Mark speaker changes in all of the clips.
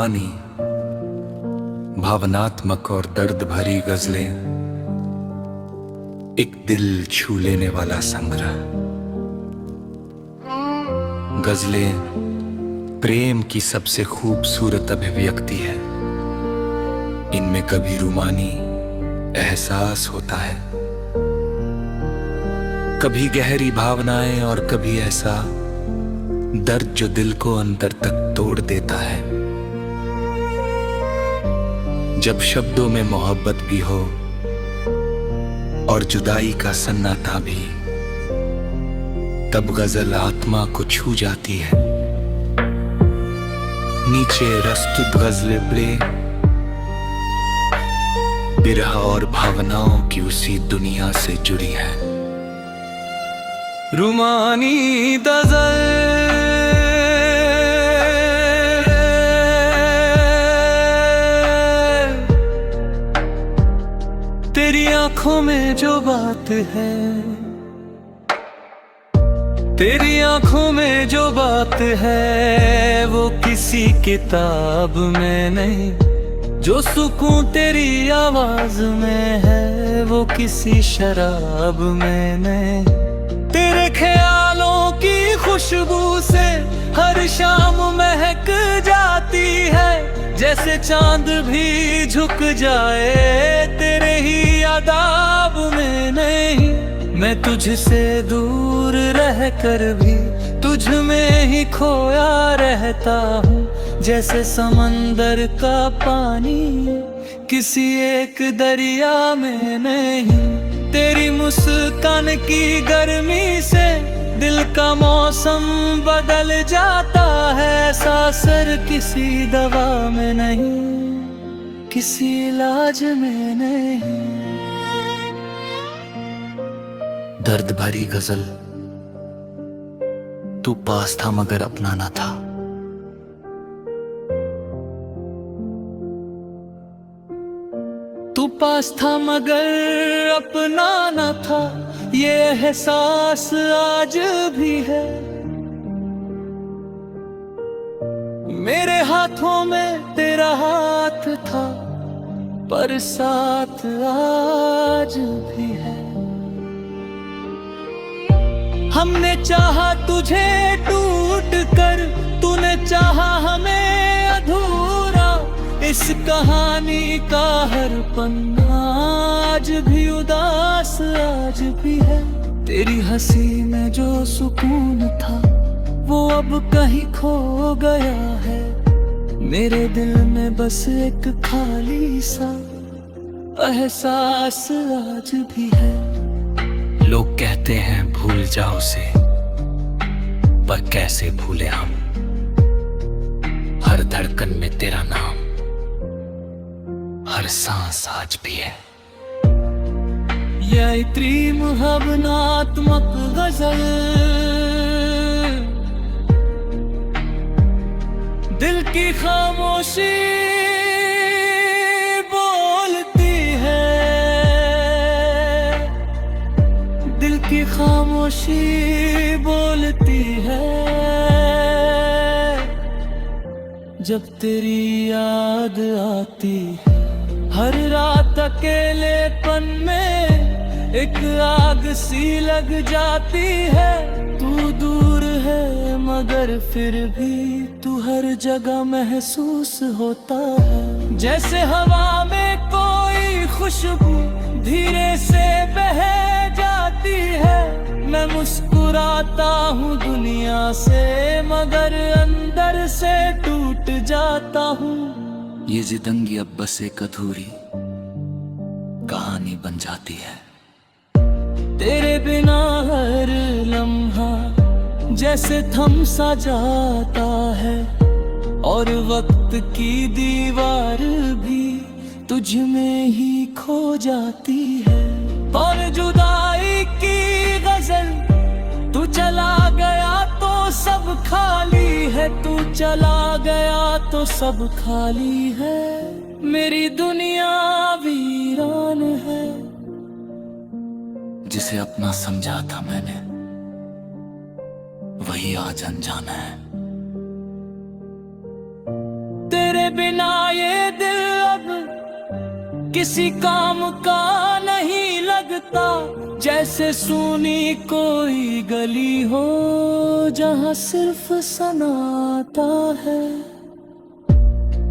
Speaker 1: रूमानी, भावनात्मक और दर्द भरी गजलें, एक दिल छू लेने वाला संग्रह। गजलें प्रेम की सबसे खूबसूरत अभिव्यक्ति है। इनमें कभी रूमानी एहसास होता है, कभी गहरी भावनाएं और कभी ऐसा दर्द जो दिल को अंदर तक तोड़ देता है। जब शब्दों में मोहब्बत भी हो और जुदाई का सन्नाटा भी, तब गजल आत्मा को छू जाती है। नीचे प्रस्तुत गजलें बिरह और भावनाओं की उसी दुनिया से जुड़ी है। रूमानी गजल तेरी आंखों में जो बात है, तेरी आंखों में जो बात है, वो किसी किताब में नहीं। जो सुकून तेरी आवाज में है, वो किसी शराब में नहीं। तेरे ख्यालों की खुशबू से हर शाम महक जाती है, जैसे चांद भी झुक जाए तेरे ही आदाब में नहीं। मैं तुझसे दूर रह कर भी तुझ में ही खोया रहता हूँ, जैसे समंदर का पानी किसी एक दरिया में नहीं। तेरी मुस्कान की गर्मी से दिल का मौसम बदल जाता है, ऐसा असर किसी दवा में नहीं, किसी इलाज में नहीं। दर्द भरी गजल, तू पास था मगर अपना ना था। तू पास था मगर अपना ना था, ये एहसास आज भी है। मेरे हाथों में तेरा हाथ था, पर साथ आज भी है। हमने चाहा तुझे टूट कर, तूने चाहा हमें अधूरा। इस कहानी का हर पन्ना आज भी उदास आज भी है। तेरी हंसी में जो सुकून था, वो अब कहीं खो गया है। मेरे दिल में बस एक खाली सा एहसास आज भी है। लोग कहते हैं भूल जाओ उसे, पर कैसे भूले हम। हर धड़कन में तेरा नाम, हर सांस आज भी है। ये इतनी भावनात्मक गजल दिल की खामोशी बोलती है, दिल की खामोशी बोलती है। जब तेरी याद आती है, हर रात अकेलेपन में एक आग सी लग जाती है। तू दूर है मगर फिर भी तू हर जगह महसूस होता है। जैसे हवा में कोई खुशबू धीरे से बह जाती है। मैं मुस्कुराता हूँ दुनिया से, मगर अंदर से टूट जाता हूँ। ये जिंदगी अब बस एक अधूरी कहानी बन जाती है। तेरे बिना हर लम्हा जैसे थम सा जाता है, और वक्त की दीवार भी तुझ में ही खो जाती है। और जुदाई की गजल, तू चला गया तो सब खाली है। तू चला गया तो सब खाली है। मेरी दुनिया वीरान है। जिसे अपना समझा था मैंने, वही आज अनजाना है। तेरे किसी काम का नहीं लगता, जैसे सुनी कोई गली हो जहां सिर्फ सन्नाटा है।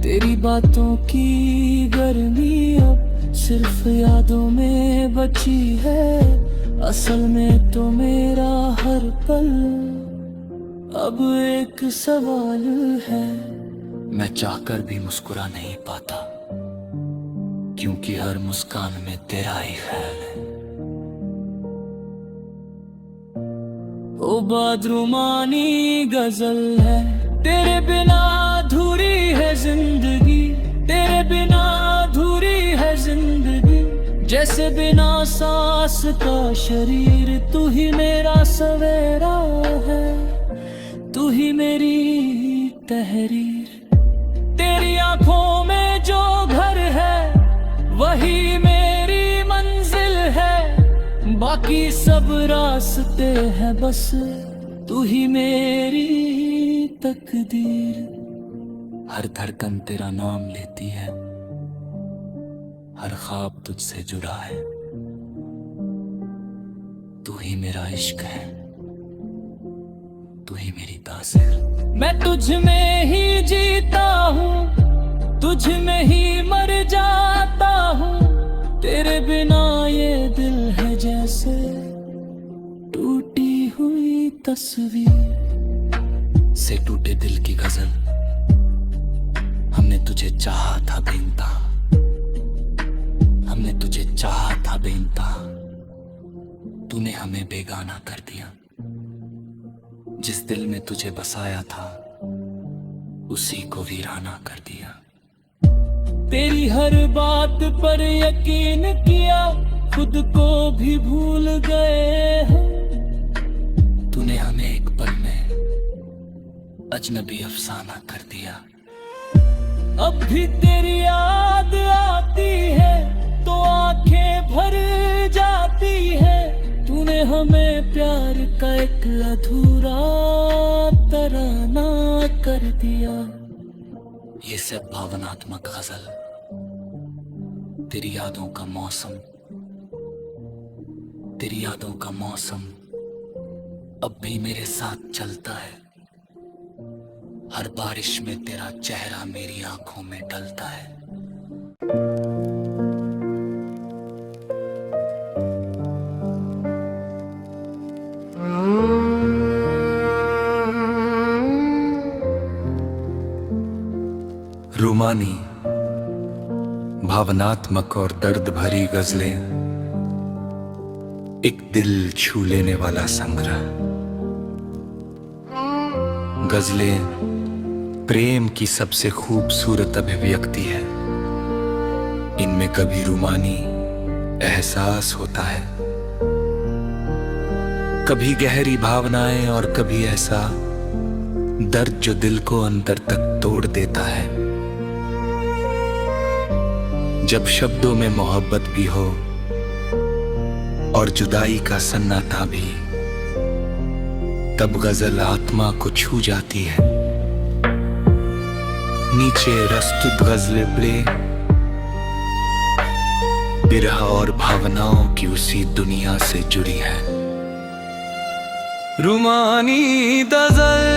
Speaker 1: तेरी बातों की गर्मी अब सिर्फ यादों में बची है। असल में तो मेरा हर पल अब एक सवाल है। मैं चाहकर भी मुस्कुरा नहीं पाता, क्योंकि हर मुस्कान में तेरा ही ख्याल है। ओ बदरुमानी गजल है, तेरे बिना अधूरी है जिंदगी, तेरे बिना अधूरी है जिंदगी। जैसे बिना सांस का शरीर, तू ही मेरा सवेरा है, तू ही मेरी तहरीर। तेरी आंखों में जो घर है वही मेरी मंजिल है, बाकी सब रास्ते हैं बस तू ही मेरी तकदीर। हर धड़कन तेरा नाम लेती है, हर ख्वाब तुझसे जुड़ा है, तू ही मेरा इश्क है, तू ही मेरी तासीर। मैं तुझ में ही जीता हूँ, तुझ में ही मर जाता हूँ। तेरे बिना ये दिल है जैसे टूटी हुई तस्वीर। से टूटे दिल की गजल, हमने तुझे चाहा था बेइंतहा, हमने तुझे चाहा था बेइंतहा। तूने हमें बेगाना कर दिया, जिस दिल में तुझे बसाया था उसी को वीराना कर दिया। तेरी हर बात पर यकीन किया, खुद को भी भूल गए हैं। तूने हमें एक पल में अजनबी अफसाना कर दिया। अब भी तेरी याद आती है तो आंखें भर जाती है। तूने हमें प्यार का एक अधूरा तराना कर दिया। ये सब भावनात्मक गजल तेरी यादों का मौसम, तेरी यादों का मौसम अब भी मेरे साथ चलता है। हर बारिश में तेरा चेहरा मेरी आंखों में ढलता है। रूमानी भावनात्मक और दर्द भरी गजलें, एक दिल छू लेने वाला संग्रह। गजलें प्रेम की सबसे खूबसूरत अभिव्यक्ति है। इनमें कभी रूमानी एहसास होता है, कभी गहरी भावनाएं और कभी ऐसा दर्द जो दिल को अंदर तक तोड़ देता है। जब शब्दों में मोहब्बत भी हो और जुदाई का सन्नाटा भी, तब गजल आत्मा को छू जाती है। नीचे प्रस्तुत गजलें प्ले बिरह और भावनाओं की उसी दुनिया से जुड़ी है। रूमानी गजल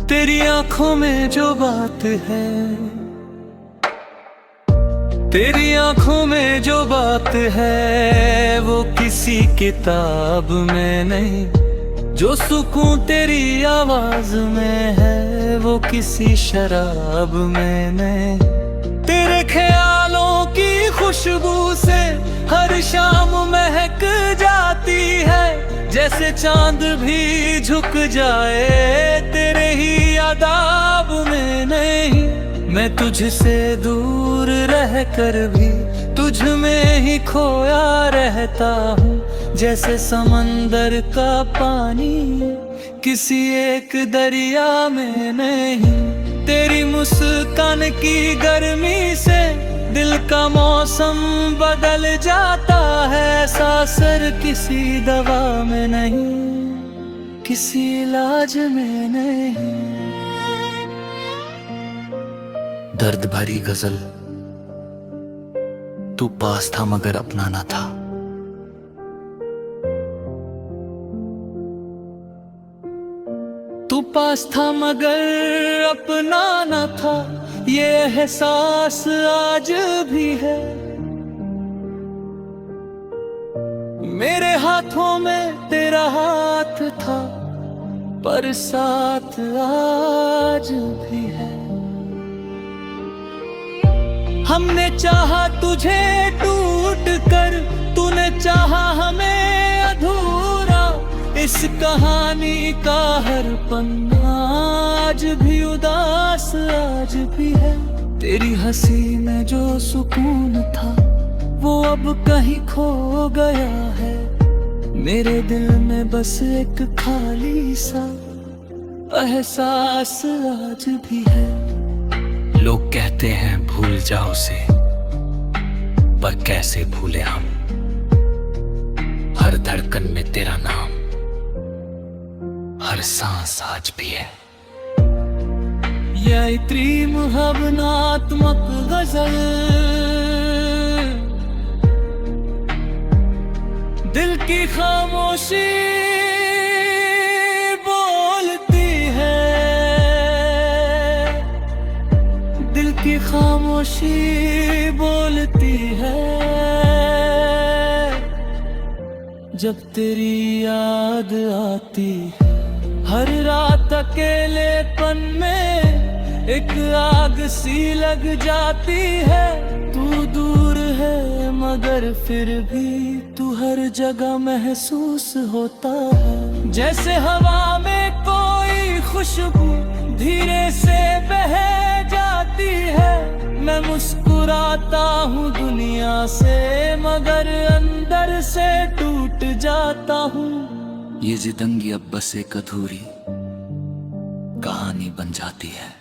Speaker 1: तेरी आंखों में जो बात है, तेरी आंखों में जो बात है वो किसी किताब में नहीं। जो सुकून तेरी आवाज में है वो किसी शराब में नहीं। तेरे ख्यालों की खुशबू से हर शाम महक जाती है, जैसे चांद भी झुक जाए तेरे ही आदाब में नहीं। मैं तुझसे दूर रह कर भी तुझ में ही खोया रहता हूँ, जैसे समंदर का पानी किसी एक दरिया में नहीं। तेरी मुस्कान की गर्मी से दिल का मौसम बदल जाता है, ऐसा असर किसी दवा में नहीं। किसी इलाज में नहीं। दर्द भरी गजल, तू पास था मगर अपना ना था। तू पास था मगर अपना न था, ये एहसास आज भी है। मेरे हाथों में तेरा हाथ था, पर साथ आज भी है। हमने चाहा तुझे टूट कर, तूने चाहा हमें अधूरा। इस कहानी का हर पन्ना आज भी उदास आज भी है। तेरी हंसी में जो सुकून था वो अब कहीं खो गया है। मेरे दिल में बस एक खाली सा एहसास आज भी है। लोग कहते हैं भूल जाओ उसे, पर कैसे भूले हम। हर धड़कन में तेरा नाम, हर सांस आज भी है। यह इतनी भावनात्मक गजल दिल की खामोशी बोलती है। दिल की खामोशी बोलती है। जब तेरी याद आती है, हर रात अकेलेपन में एक आग सी लग जाती है। तू दूर है मगर फिर भी तू हर जगह महसूस होता है। जैसे हवा में कोई खुशबू धीरे से बह जाती है। मैं मुस्कुराता हूँ दुनिया से, मगर अंदर से टूट जाता हूँ। ये जिंदगी अब बस एक अधूरी कहानी बन जाती है।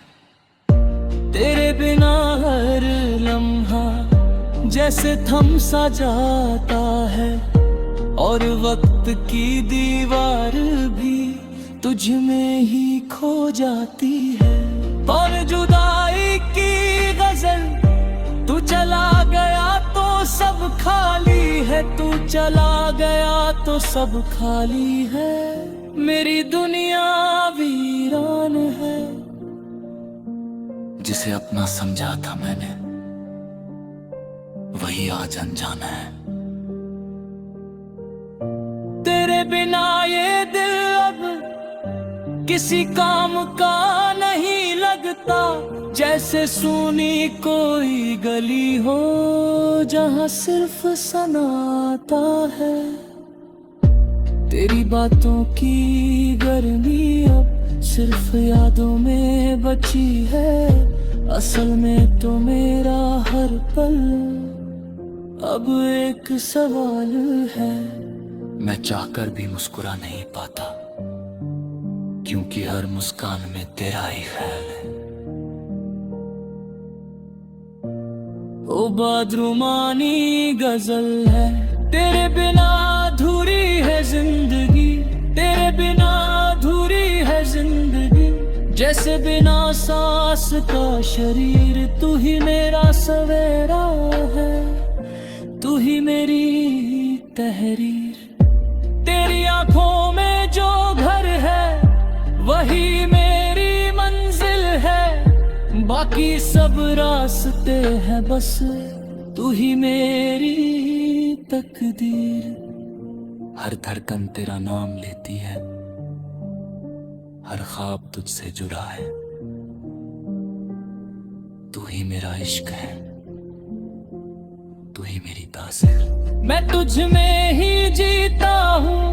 Speaker 1: तेरे बिना हर लम्हा जैसे थम सा जाता है, और वक्त की दीवार भी तुझ में ही खो जाती है। और जुदाई की गजल, तू चला गया तो सब खाली है। तू चला गया तो सब खाली है। मेरी दुनिया वीरान है। जिसे अपना समझा था मैंने, वही आज अनजान है। तेरे बिना ये दिल अब किसी काम का नहीं लगता। जैसे सुनी कोई गली हो जहां सिर्फ सन्नाटा है। तेरी बातों की गर्मी अब सिर्फ यादों में बची है। असल में तो मेरा हर पल अब एक सवाल है। मैं चाहकर भी मुस्कुरा नहीं पाता, क्योंकि हर मुस्कान में तेरा ही ख्याल है। ओ बादरुमानी गजल है, तेरे बिना अधूरी है जिंदगी। तेरे बिना अधूरी है जिंदगी। जैसे बिना सांस का शरीर, तू ही मेरा सवेरा है। तू ही मेरी तहरीर। तेरी आंखों में जो घर है वही मेरी मंजिल है। बाकी सब रास्ते हैं बस तू ही मेरी तकदीर। हर धड़कन तेरा नाम लेती है, हर ख्वाब तुझसे जुड़ा है। तू ही मेरा इश्क है, तू ही मेरी तासीर। मैं तुझ में ही जीता हूँ,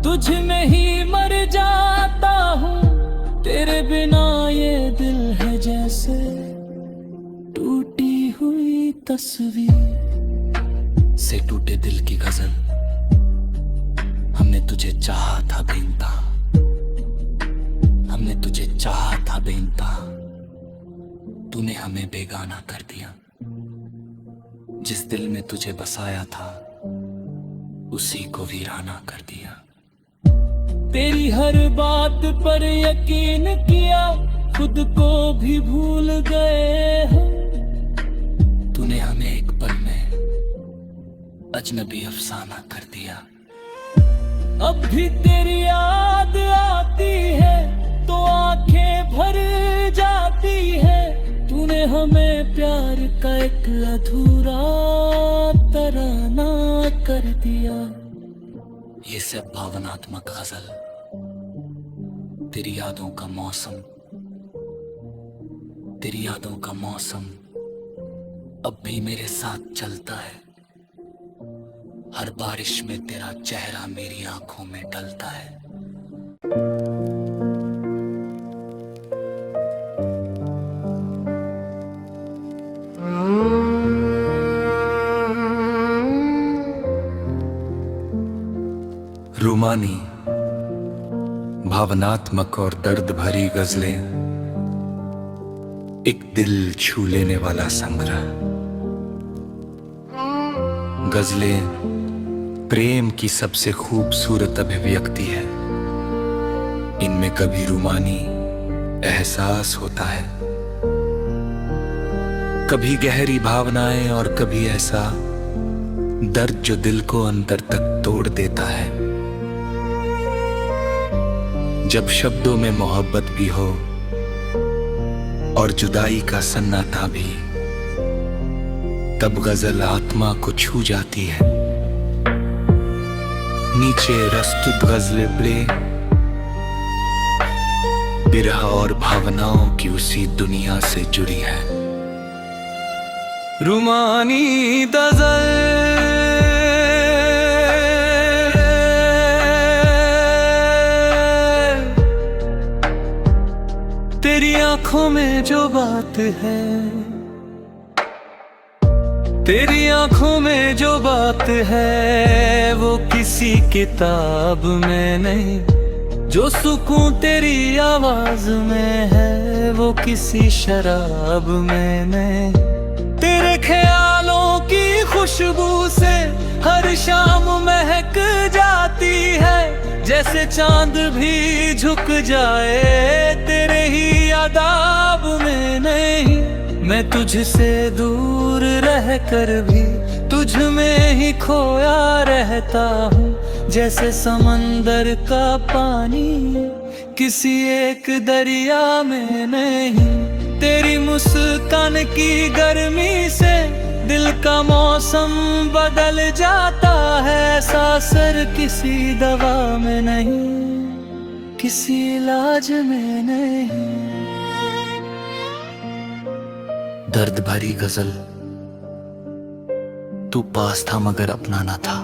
Speaker 1: तुझ में ही मर जाता हूँ। तेरे बिना ये दिल है जैसे टूटी हुई तस्वीर। से टूटे दिल की गजल, हमने तुझे चाहा था बेइंतहा। हमने तुझे चाहा था बेइंतहा, तूने हमें बेगाना कर दिया। जिस दिल में तुझे बसाया था उसी को वीराना कर दिया। तेरी हर बात पर यकीन किया, खुद को भी भूल गए हम। तूने हमें एक पल में अजनबी अफसाना कर दिया। अब भी तेरी याद आती है तो आंखें भर जाती है। तूने हमें प्यार का एक अधूरा तराना कर दिया। ये सब भावनात्मक गजल, तेरी यादों का मौसम, तेरी यादों का मौसम अब भी मेरे साथ चलता है। हर बारिश में तेरा चेहरा मेरी आंखों में ढलता है। रूमानी, भावनात्मक और दर्द भरी गजलें, एक दिल छू लेने वाला संग्रह। गजलें प्रेम की सबसे खूबसूरत अभिव्यक्ति है। इनमें कभी रूमानी एहसास होता है, कभी गहरी भावनाएं और कभी ऐसा दर्द जो दिल को अंदर तक तोड़ देता है। जब शब्दों में मोहब्बत भी हो और जुदाई का सन्नाटा भी, तब गजल आत्मा को छू जाती है। नीचे प्रस्तुत गजलें प्ले बिरह और भावनाओं की उसी दुनिया से जुड़ी है। रूमानी गजल, तेरी आंखों में जो बात है, तेरी आंखों में जो बात है, वो किसी किताब में नहीं। जो सुकून तेरी आवाज में है, वो किसी शराब में नहीं। तेरे ख्यालों की खुशबू से हर शाम महक जाती है। जैसे चांद भी झुक जाए तेरे ही आदाब में नहीं। मैं तुझसे दूर रह कर भी तुझ में ही खोया रहता हूँ। जैसे समंदर का पानी किसी एक दरिया में नहीं। तेरी मुस्कान की गर्मी से दिल का मौसम बदल जाता है। ऐसा असर किसी दवा में नहीं, किसी इलाज में नहीं। दर्द भरी गजल, तू पास था मगर अपना ना था।